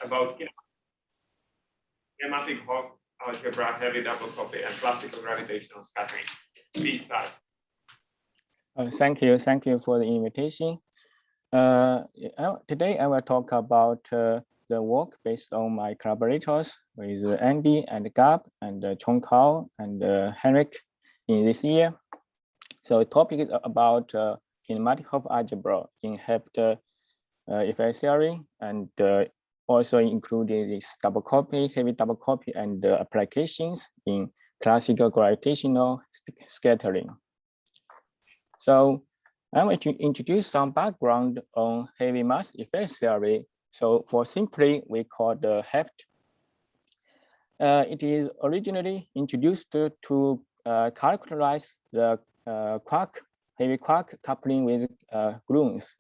about Kinematic Hopf, algebra, heavy double copy, and classical gravitational scattering. Please start. Thank you for the invitation. Today I will talk about the work based on my collaborators with Andy and Gab and Chen and Henrik in this year. So the topic is about kinematic Hopf algebra in Hopf effect theory, and also including this double copy, heavy double copy, and applications in classical gravitational scattering. So I'm going to introduce some background on heavy mass effect theory. So for simply, we call the Hopf. It is originally introduced to characterize the heavy quark coupling with gluons.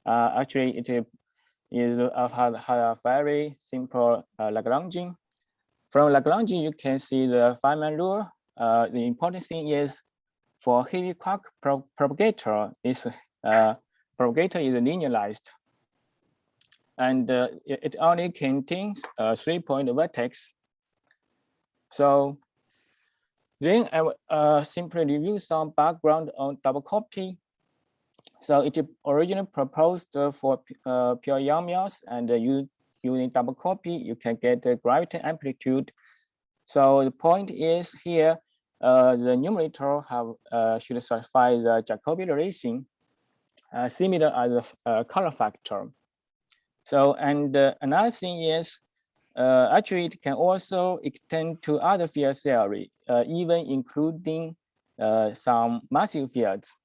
Actually, it is a very simple Lagrangian. From Lagrangian, you can see the Feynman rule. The important thing is for heavy quark propagator, this propagator is linearized, and it only contains a 3-point vertex. So then I will simply review some background on double copy. So it originally proposed for pure Young mass, and using double copy, you can get the gravity amplitude. So the point is here, the numerator should satisfy the Jacobi relation, similar as the color factor. So, and another thing is, actually it can also extend to other field theory, even including some massive fields.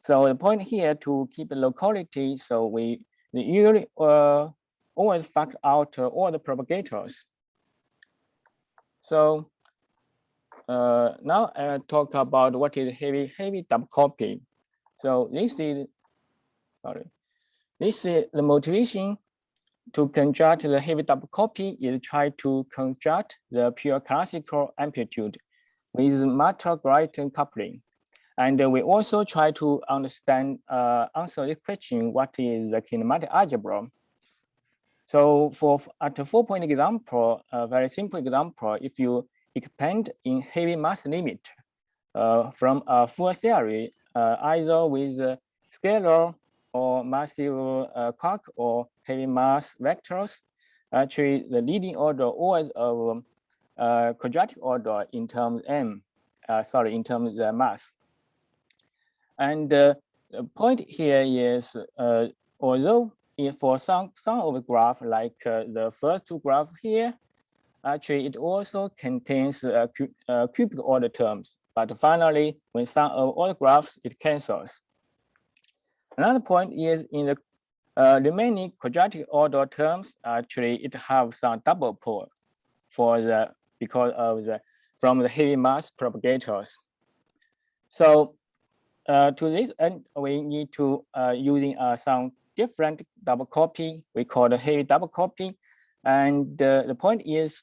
So the point here to keep the locality, so we usually always factor out all the propagators. So now I'll talk about what is heavy double copy. So this is the motivation to construct the heavy double copy is try to construct the pure classical amplitude with matter-Gravitron coupling. And we also try to understand, answer this question, what is the kinematic algebra? So at a 4-point example, a very simple example, if you expand in heavy mass limit from a full theory, either with scalar or massive quark or heavy mass vectors, actually the leading order always of quadratic order in terms in terms of mass. And the point here is, although for some of the graph, like the first two graphs here, actually it also contains cubic order terms. But finally, when sum of all the graphs, it cancels. Another point is in the remaining quadratic order terms, actually it have some double pole because of from the heavy mass propagators. So to this end, we need to using some different double copy. We call the heavy double copy, and the point is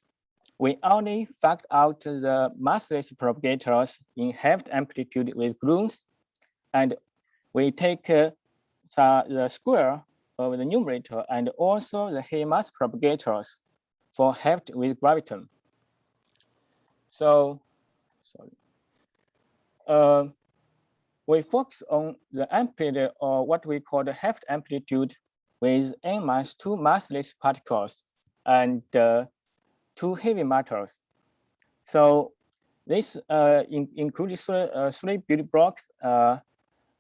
we only factor out the massless propagators in halved amplitude with gluons, and we take the square of the numerator and also the heavy mass propagators for halved with graviton. So, we focus on the amplitude, or what we call the halved amplitude, with n-2 massless particles and 2 heavy matters. So this includes 3 building blocks.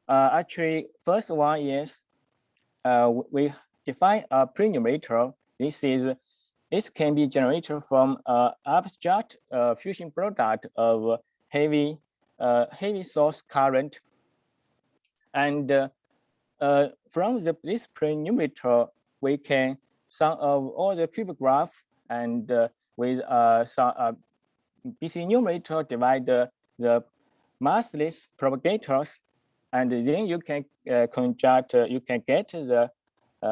Actually, first one is we define a pre-numerator. This can be generated from abstract fusion product of heavy source current, and from this pre-numerator we can sum of all the cubic graph, and with some BC numerator divide the massless propagators, and then you can construct, you can get the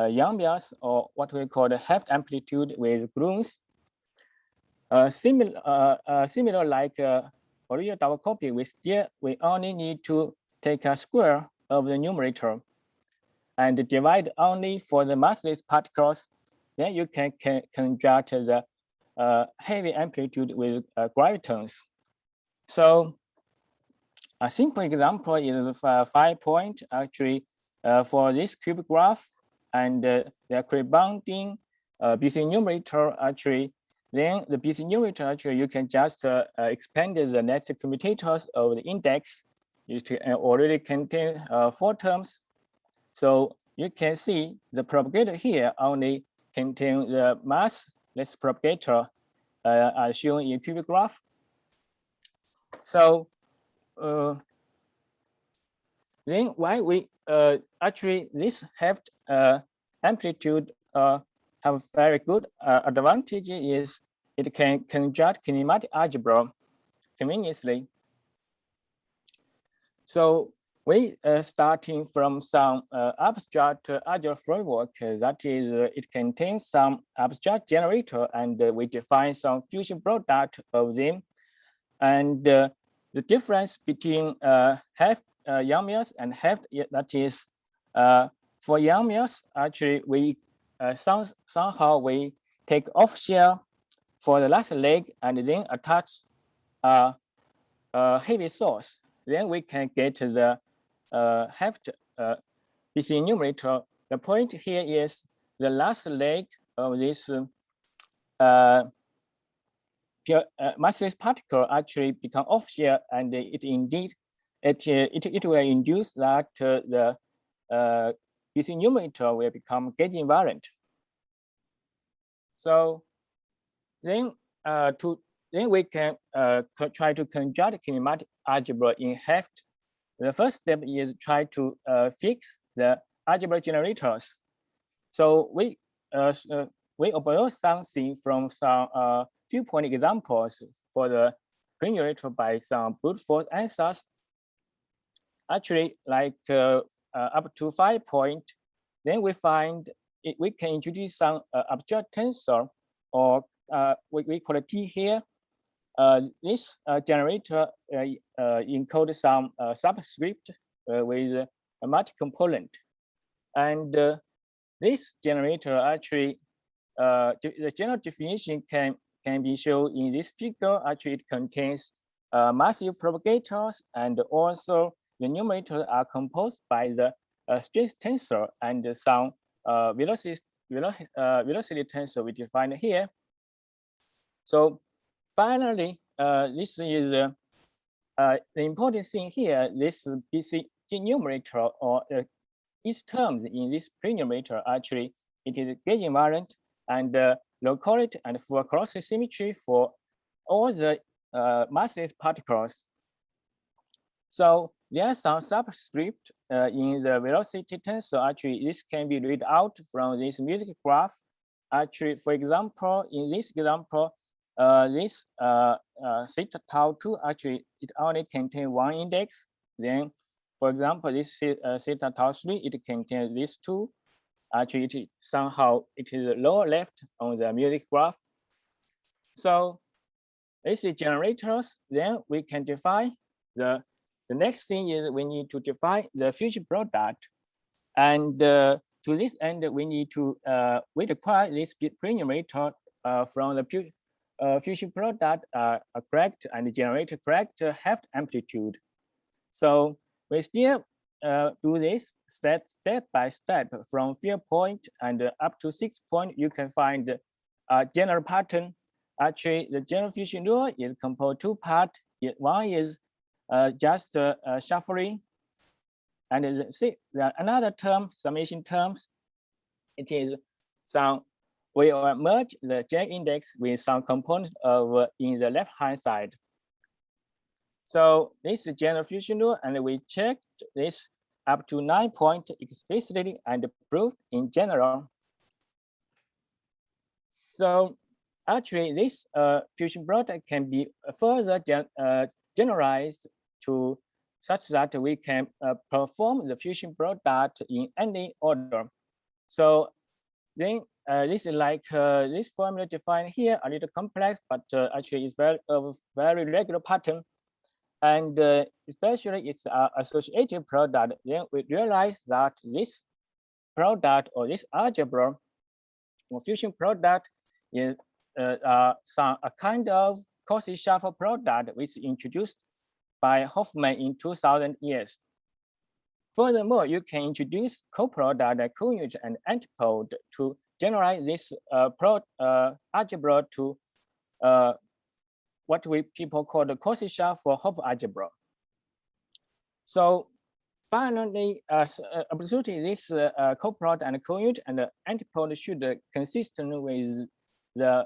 Young mass, or what we call the half amplitude with gluons. Similar like original double copy, we only need to take a square of the numerator and divide only for the massless particles then you can conjugate the heavy amplitude with gravitons. So a simple example is 5 point actually for this cubic graph, and the corresponding BC numerator actually. Then the BC numerator actually you can just expand the next commutators of the index. It already contain 4 terms. So you can see the propagator here only contain the massless propagator as shown in cubic graph. So then why we actually this Hopf amplitude have very good advantage is it can conjugate kinematic algebra conveniently. So we starting from some abstract algebra framework, that is it contains some abstract generator, and we define some fusion product of them. And the difference between Yang-Mills and Hopf, that is for Yang-Mills, actually we somehow we take off shell for the last leg and then attach a heavy source. Then we can get the Hopf BC numerator. The point here is the last leg of this massless particle actually become off shell, and it will induce that the BC numerator will become gauge invariant. So then then we can try to conjugate kinematic algebra in Hopf. The first step is try to fix the algebra generators. So we observe something from some few point examples for the generator by some brute force answers. Actually, like up to 5 point, then we find we can introduce some abstract tensor, or we call it T here. This generator encodes some subscript with a multi-component, and this generator actually the general definition can be shown in this figure. Actually, it contains massive propagators, and also the numerators are composed by the stress tensor and some velocity tensor we define here. So finally, this is the important thing here. This BC numerator, or each term in this pre-numerator, actually it is gauge invariant and low quality and full cross symmetry for all the massless particles. So there are some subscript in the velocity tensor. Actually, this can be read out from this music graph. Actually, for example, in this example, this theta tau 2, actually, it only contains 1 index. Then, for example, this theta tau 3, it contains these 2. Actually, it is lower left on the music graph. So this is generators. Then we can define the next thing is we need to define the fusion product. And to this end, we need to we require this pre-numerator from the fusion product correct and generate correct Hopf amplitude. So we still do this step by step from 4 point and up to 6 point. You can find a general pattern. Actually, the general fusion rule is composed 2 parts. One is just shuffling, and another term, summation terms, it is some we will merge the J index with some component of in the left hand side. So this is general fusion rule, and we checked this up to 9 point explicitly and proved in general. So actually, this fusion product can be further generalized to such that we can perform the fusion product in any order. So then this is like this formula defined here, a little complex, but actually it's very regular pattern. And especially it's an associative product. Then we realize that this product or this algebra fusion product is a kind of Cauchy shuffle product which introduced by Hoffman in 2000 years. Furthermore, you can introduce coproduct, co-unit, and antipode to generate this algebra to what people call the Cauchy shuffle Hopf algebra. So finally, absolutely, this coproduct and co-unit and the antipode should consistent with the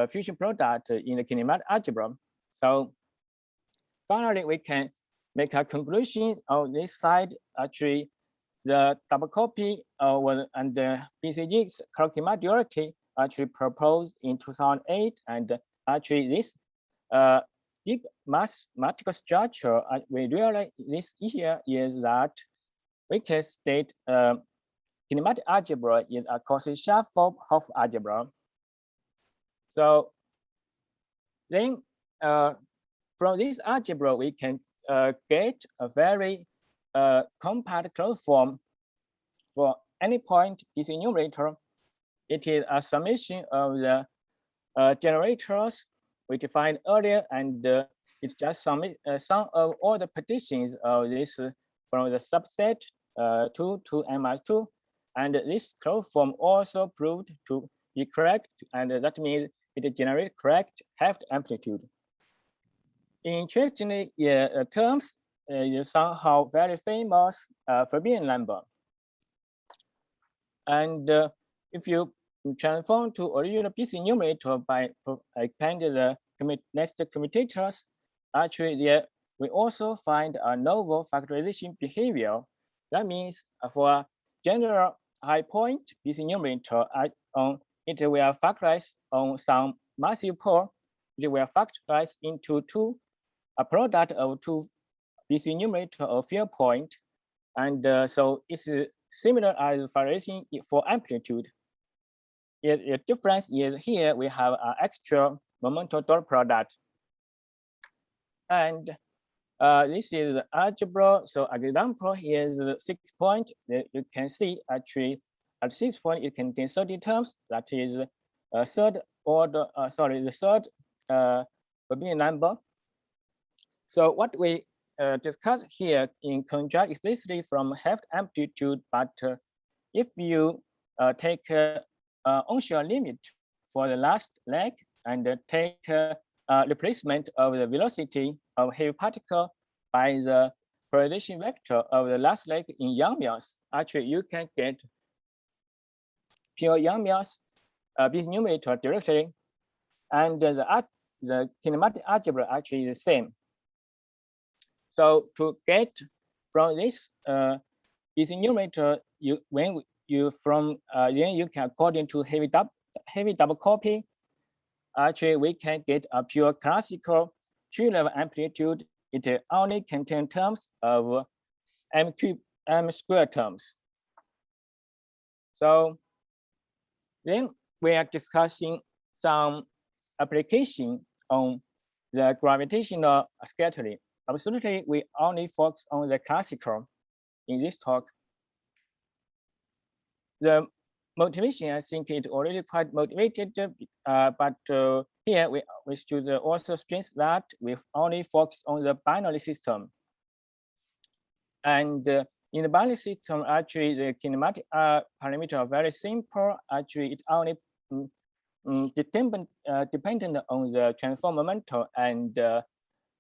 fusion product in the kinematic algebra. So finally, we can make a conclusion on this side. Actually, the double copy and the BCG's kinematic duality actually proposed in 2008, and actually this deep mathematical structure we realize this here is that we can state kinematic algebra is a Cauchy shuffle Hopf algebra. So then from this algebra, we can get a very compact closed form for any point PC numerator. It is a summation of the generators we defined earlier, and it's just sum of all the partitions of this from the subset 2 to n-2. And this closed form also proved to be correct, and that means it generates correct Hopf amplitude. Interestingly, terms is somehow very famous Fabian number. And if you transform to original PC numerator by expanding the next commutators, actually there we also find a novel factorization behavior. That means for general high point PC numerator, it will factorize on some massive pole. It will factorize into a product of two PC numerator of field point. And so it's similar as factorization for amplitude. The difference is here we have an extra momental dot product. And this is the algebra. So example here is 6 point. You can see actually at 6 point it contains 30 terms. That is the third Fabian number. So what we discuss here in contrast explicitly from Hopf amplitude, but if you take onshore limit for the last leg and take replacement of the velocity of heavy particle by the polarization vector of the last leg in Yang-Mills, actually you can get pure Yang-Mills this numerator directly, and the kinematic algebra actually is the same. So to get from this this numerator, then you can according to heavy double copy. Actually, we can get a pure classical tree-level amplitude. It only contains terms of m squared terms. So then we are discussing some application on the gravitational scattering. Absolutely, we only focus on the classical in this talk. The motivation, I think, is already quite motivated, but here we should also stress that we only focus on the binary system. And in the binary system, actually, the kinematic parameters are very simple. Actually, it only dependent on the transform momentum, and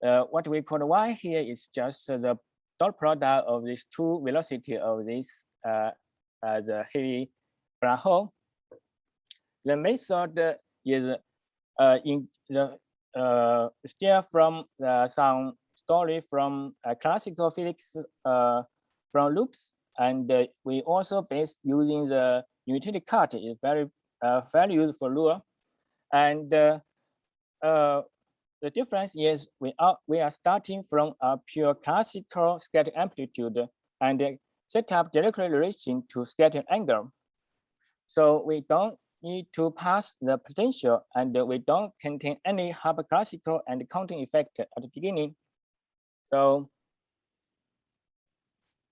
what we call y here is just the dot product of these two velocity of this the heavy black hole. The method is in the still from some story from classical physics from loops, and we also based using the utility cut is very useful rule, and the difference is we are starting from a pure classical scattering amplitude and set up direct relation to scattering angle. So we don't need to pass the potential, and we don't contain any hyperclassical and counting effect at the beginning. So,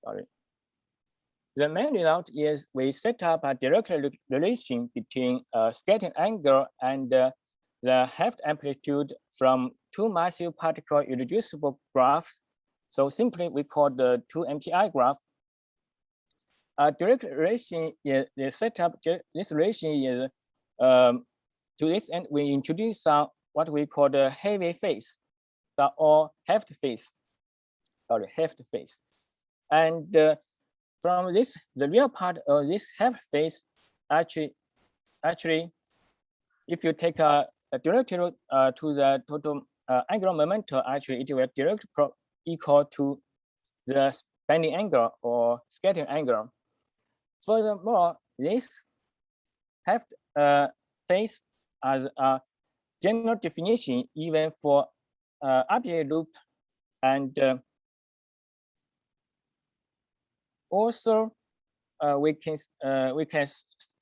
sorry. the main result is we set up a direct relation between scattering angle and the Hopf amplitude from two massive particle irreducible graphs. So simply we call the 2 MPI graph. A direct relation is set up. This relation is to this end we introduce some what we call the heavy phase, or Hopf phase. Sorry, Hopf phase, and from this, the real part of this Hopf phase actually, if you take a derivative to the total angular momentum, actually it will directly equal to the bending angle or scattering angle. Furthermore, this Hopf phase as a general definition even for arbitrary loop, and also we can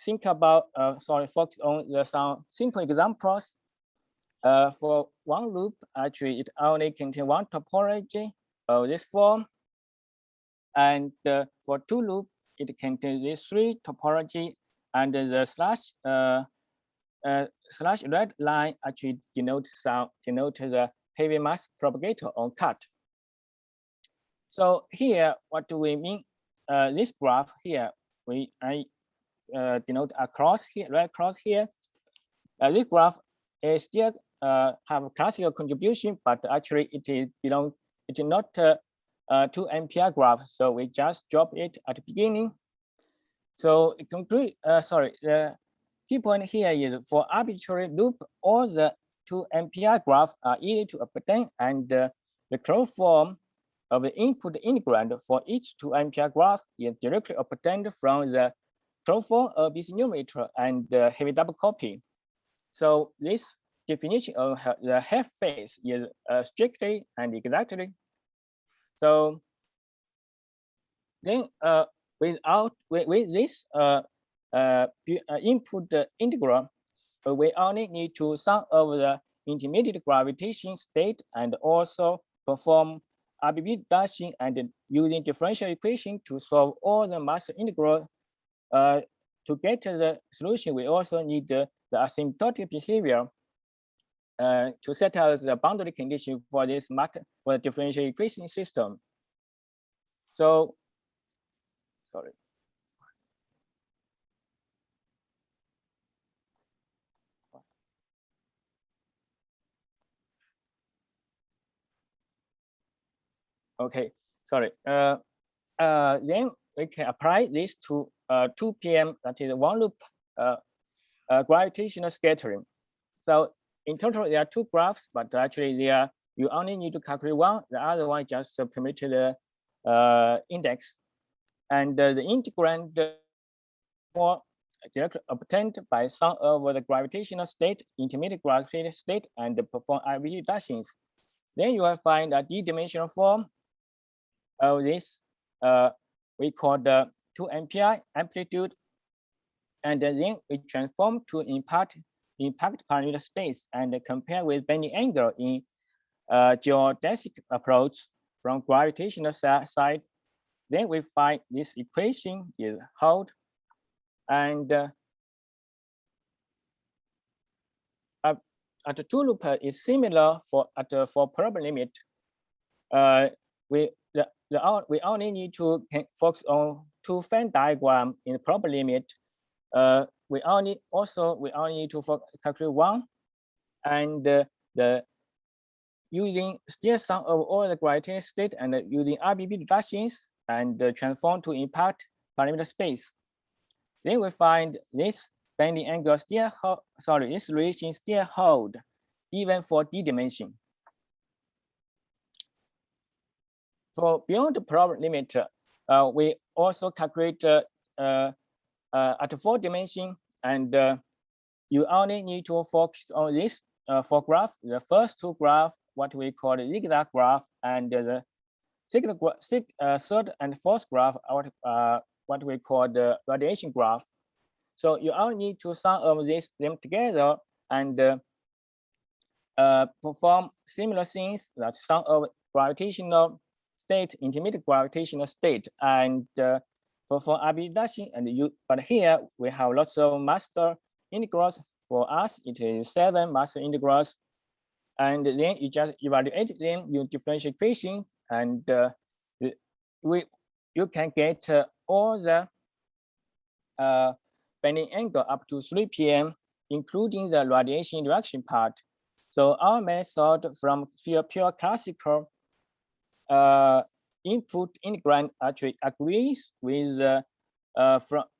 think about focus on some simple examples. For one loop, actually it only contains one topology of this form, and for two loop it contains these three topology, and the slash red line actually denotes the heavy mass propagator on cut. So here, what do we mean? This graph here, I denote a cross here, red cross here. This graph is still have a classical contribution, but actually it is not 2 MPI graph. So we just drop it at the beginning. So the key point here is for arbitrary loop, all the 2 MPI graph are easy to obtain, and the closed form of the input integrand for each 2 MPI graph is directly obtained from the closed form of this numerator and the heavy double copy. So this definition of the Hopf phase is strictly and exactly. So then with this input integral, we only need to sum over the intermediate gravitation state and also perform RBB dashing and using differential equation to solve all the mass integral. To get the solution, we also need the asymptotic behavior to set out the boundary condition for this for the differential equation system. So, sorry. Okay, sorry. Then we can apply this to 2 PM, that is one loop gravitational scattering. So in total, there are 2 graphs, but actually you only need to calculate one. The other one just permit the index, and the integrand more directly obtained by sum over the gravitational state, intermediate gravitational state, and perform RBB dashings. Then you will find a d-dimensional form of this we call the 2 MPI amplitude, and then we transform to impact parameter space and compare with bending angle in geodesic approach from gravitational side. Then we find this equation is hold, and at the 2 loop is similar for problem limit. We only need to focus on 2 Venn diagram in the problem limit. We only need to calculate one, and using still sum of all the gravitational state and using RBB reductions and transform to impact parameter space. Then we find this bending angle still this relation still hold even for d dimension. For beyond the problem limit, we also calculate at 4 dimension, and you only need to focus on this 4 graphs. The first 2 graphs, what we call the zigzag graph, and the third and fourth graph, what we call the radiation graph. So you only need to sum of them together and perform similar things, that sum of gravitational state, intermediate gravitational state, and for reduction, and but here we have lots of master integrals. For us, it is 7 master integrals, and then you just evaluate them using differential equation, and you can get all the bending angle up to 3 p.m., including the radiation direction part. So our method from pure classical input integrand actually agrees with the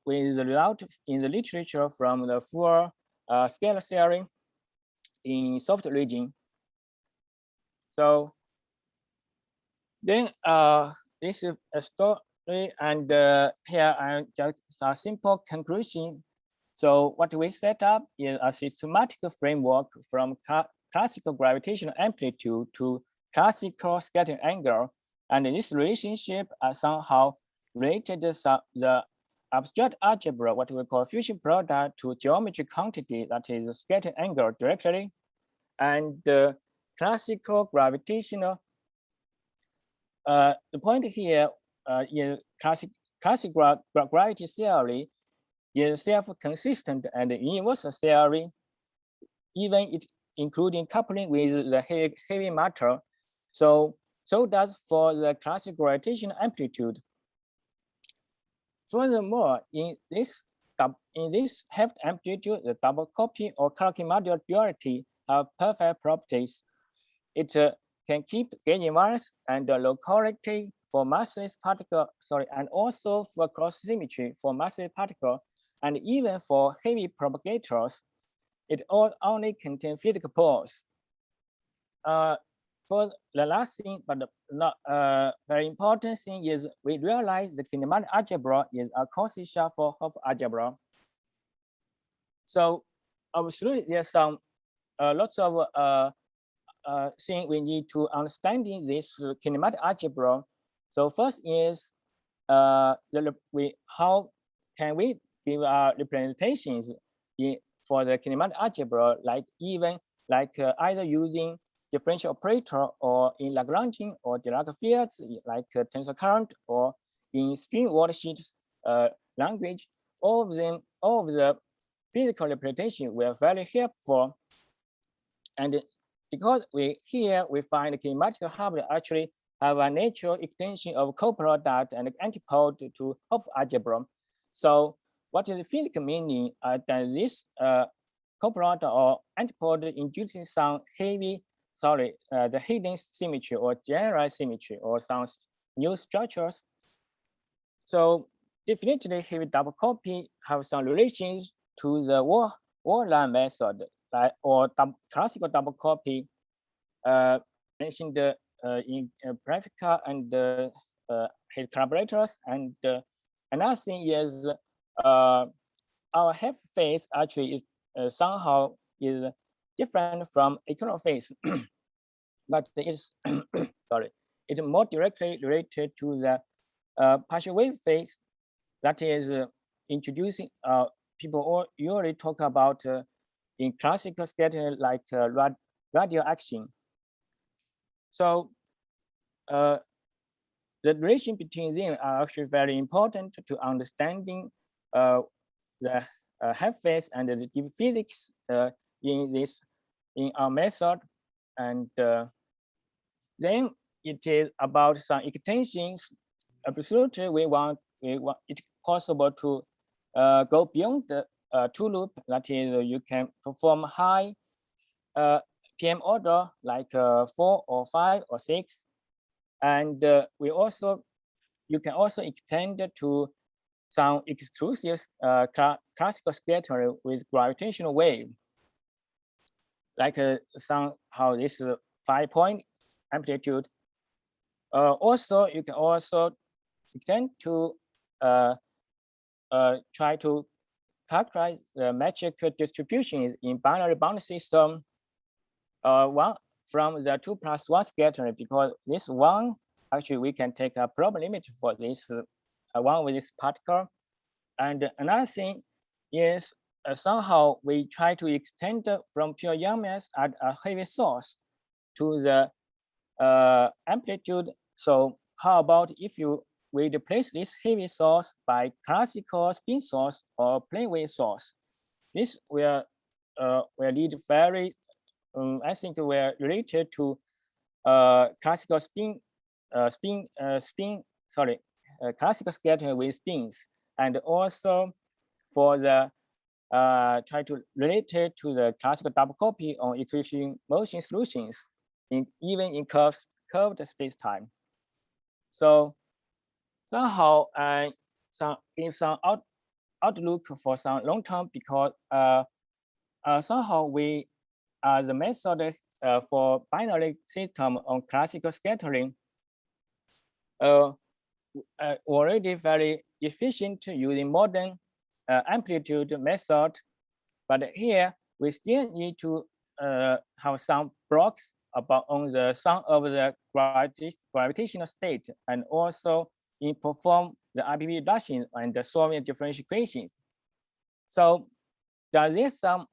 result in the literature from the full scalar theory in soft region. So then this is a story, and here I just a simple conclusion. So what we set up is a systematic framework from classical gravitational amplitude to classical scattering angle, and this relationship are somehow related to the abstract algebra, what we call fusion product, to geometric quantity, that is scattering angle directly, and the classical gravitational. The point here in classic gravity theory is self-consistent and universal theory, even it including coupling with the heavy matter. So does for the classic gravitational amplitude. Furthermore, in this Hopf amplitude, the double copy or Kinematic duality have perfect properties. It can keep gauge inverse and locality for massless particle, and also for cross symmetry for massless particle, and even for heavy propagators, it only contains physical poles. For the last thing, but not very important thing, is we realize the kinematic algebra is a Cauchy-Schaffer Hopf algebra. So obviously there's some lots of thing we need to understanding this kinematic algebra. So first is how can we give representations for the kinematic algebra, like either using differential operator or in Lagrangian or Dirac fields like tensor current, or in string worldsheet language. All of the physical representation were very helpful. And because we find the kinematic hardware actually have a natural extension of coproduct and antipode to Hopf algebra. So what is the physical meaning that this coproduct or antipode induces some the hidden symmetry or general symmetry or some new structures? So definitely heavy double copy have some relations to the wall-line method, or classical double copy mentioned in Pravica and his collaborators. And another thing is our Hopf phase actually is somehow is different from equivalent phase, but it's it's more directly related to the partial wave phase that is introducing. People usually talk about in classical scattering like radial action. So the relation between them are actually very important to understanding the Hopf phase and the deep physics in our method. And then it is about some extensions. Absolutely, we want it possible to go beyond the two loop. That is, you can perform high PM order like 4 or 5 or 6, and you can also extend to some exclusive classical scattering with gravitational wave, like somehow this 5-point amplitude. Also, you can also extend to try to characterize the metric distribution in binary bound system. One from the 2+1 scattering, because this one actually we can take a problem limit for this one with this particle. And another thing is somehow we try to extend from pure Young mass at a heavy source to the amplitude. So how about if we replace this heavy source by classical spin source or plane wave source. This will lead very, I think we're related to classical classical scattering with spins, and also for the try to relate it to the classical double copy on equation motion solutions even in curved space-time. So somehow in some outlook for some long term, because somehow the method for binary system on classical scattering already very efficient using modern amplitude method, but here we still need to have some blocks on the sum of the gravitational state, and also perform the RPP reduction and the solving differential equations. So does this some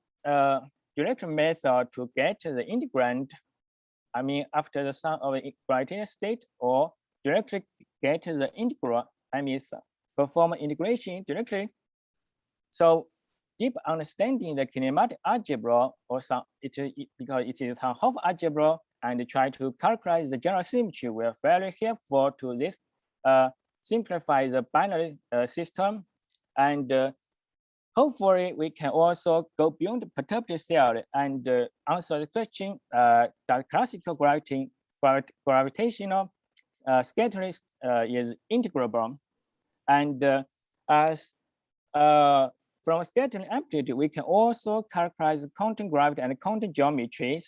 direct method to get the integrand, I mean, after the sum of the gravitational state, or directly get the integral, I mean, perform integration directly? So deep understanding the kinematic algebra, or because it is some Hopf algebra, and try to calculate the general symmetry will very helpful to this simplify the binary system. And hopefully we can also go beyond the perturbative theory and answer the question that classical gravitational scattering is integrable. And as from scattering amplitude, we can also characterize the quantum gravity and quantum geometries.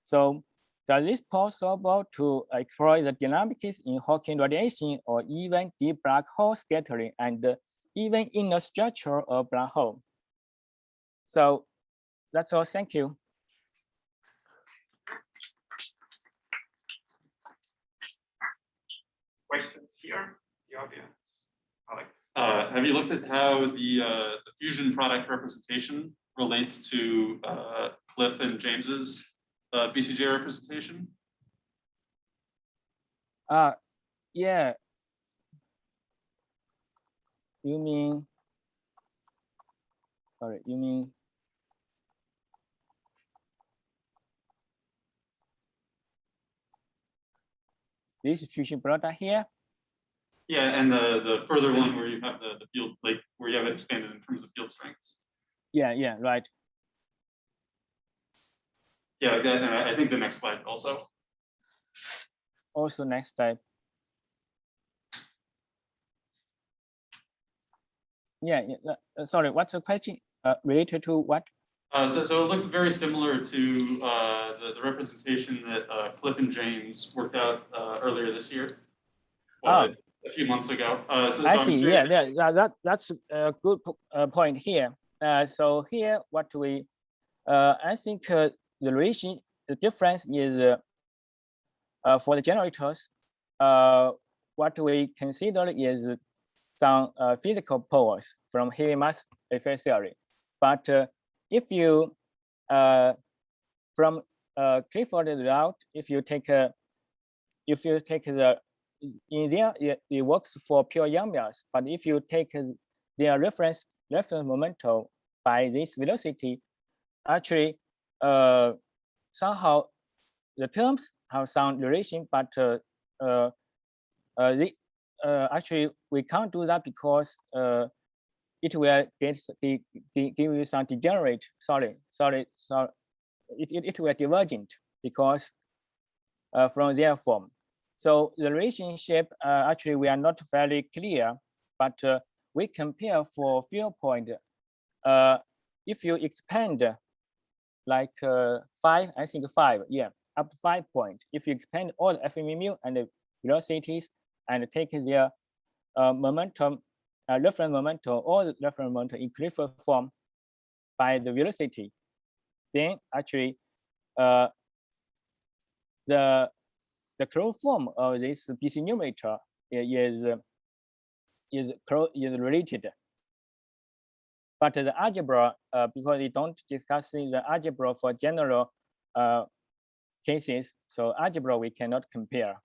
So does this possible to explore the dynamics in Hawking radiation, or even deep black hole scattering, and even inner structure of black hole? So that's all. Thank you. Questions here, the audience? Alex. Have you looked at how the fusion product representation relates to Cliff and James's BCJ representation? Yeah. You mean? Sorry, you mean? This fusion product here? Yeah, and the further one where you have the field, like where you have it expanded in terms of field strengths. Yeah, right. Yeah, and I think the next slide also. Also next slide. Yeah. Sorry, what's the question? Related to what? So it looks very similar to the representation that Cliff and James worked out earlier this year. Well, a few months ago. So I see. That's a good point here. So here, what we, I think the relation, the difference is for the generators. What we consider is some physical poles from heavy mass effect theory. But if you from Clifford route, if you take the in there it works for pure Young mass, but if you take their reference momentum by this velocity, actually somehow the terms have some relation, but actually we can't do that because it will give you some degenerate. Sorry. It will divergent because from their form. So the relationship actually we are not very clear, but we compare for field point. If you expand like 5, I think 5, yeah, up to 5 points. If you expand all the FME mu and the velocities and take their momentum, reference momentum, all the reference momentum in Clifford form by the velocity, then actually the closed form of this BC numerator is related. But the algebra, because we don't discuss the algebra for general cases, so algebra we cannot compare.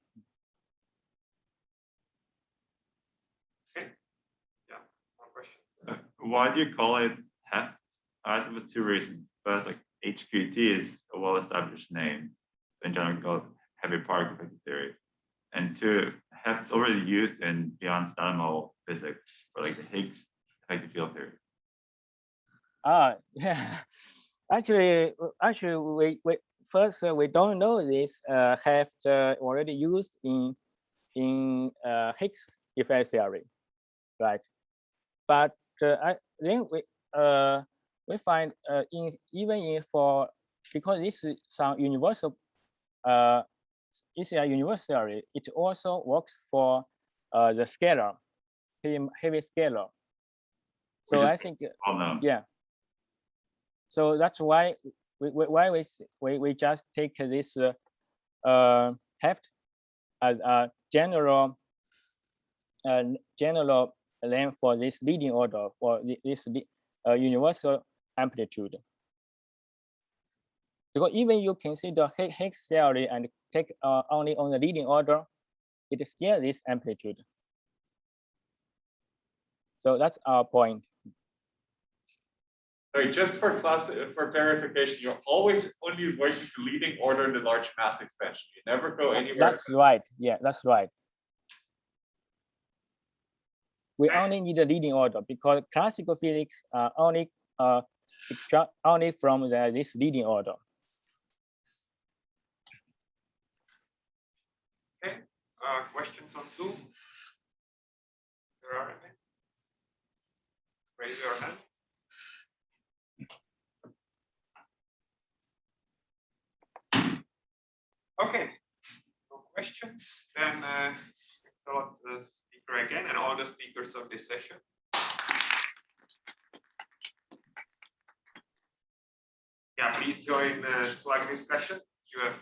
Why do you call it Hopf? I suppose two reasons. First, like HQT is a well-established name. So in general, called heavy particle effect theory. And two, Hopf is already used in beyond standard physics for like the Higgs effective field theory. Yeah. Actually, we first we don't know this have already used in Higgs effect theory, right? But I think we find because this is some universal it's a universal theory. It also works for the scalar, heavy scalar. So I think yeah. So that's why we just take this heft as a general name for this leading order for this universal amplitude. Because even you consider Higgs theory and take only on the leading order, it is still this amplitude. So that's our point. Sorry, just for clarification, you're always only working to leading order in the large mass expansion. You never go anywhere. That's right. Yeah, that's right. We only need a leading order because classical physics only from this leading order. Okay. Questions on Zoom? There are any? Raise your hand. Okay, no questions. Then thanks a lot to the speaker again and all the speakers of this session. Yeah, please join Slack discussions. You have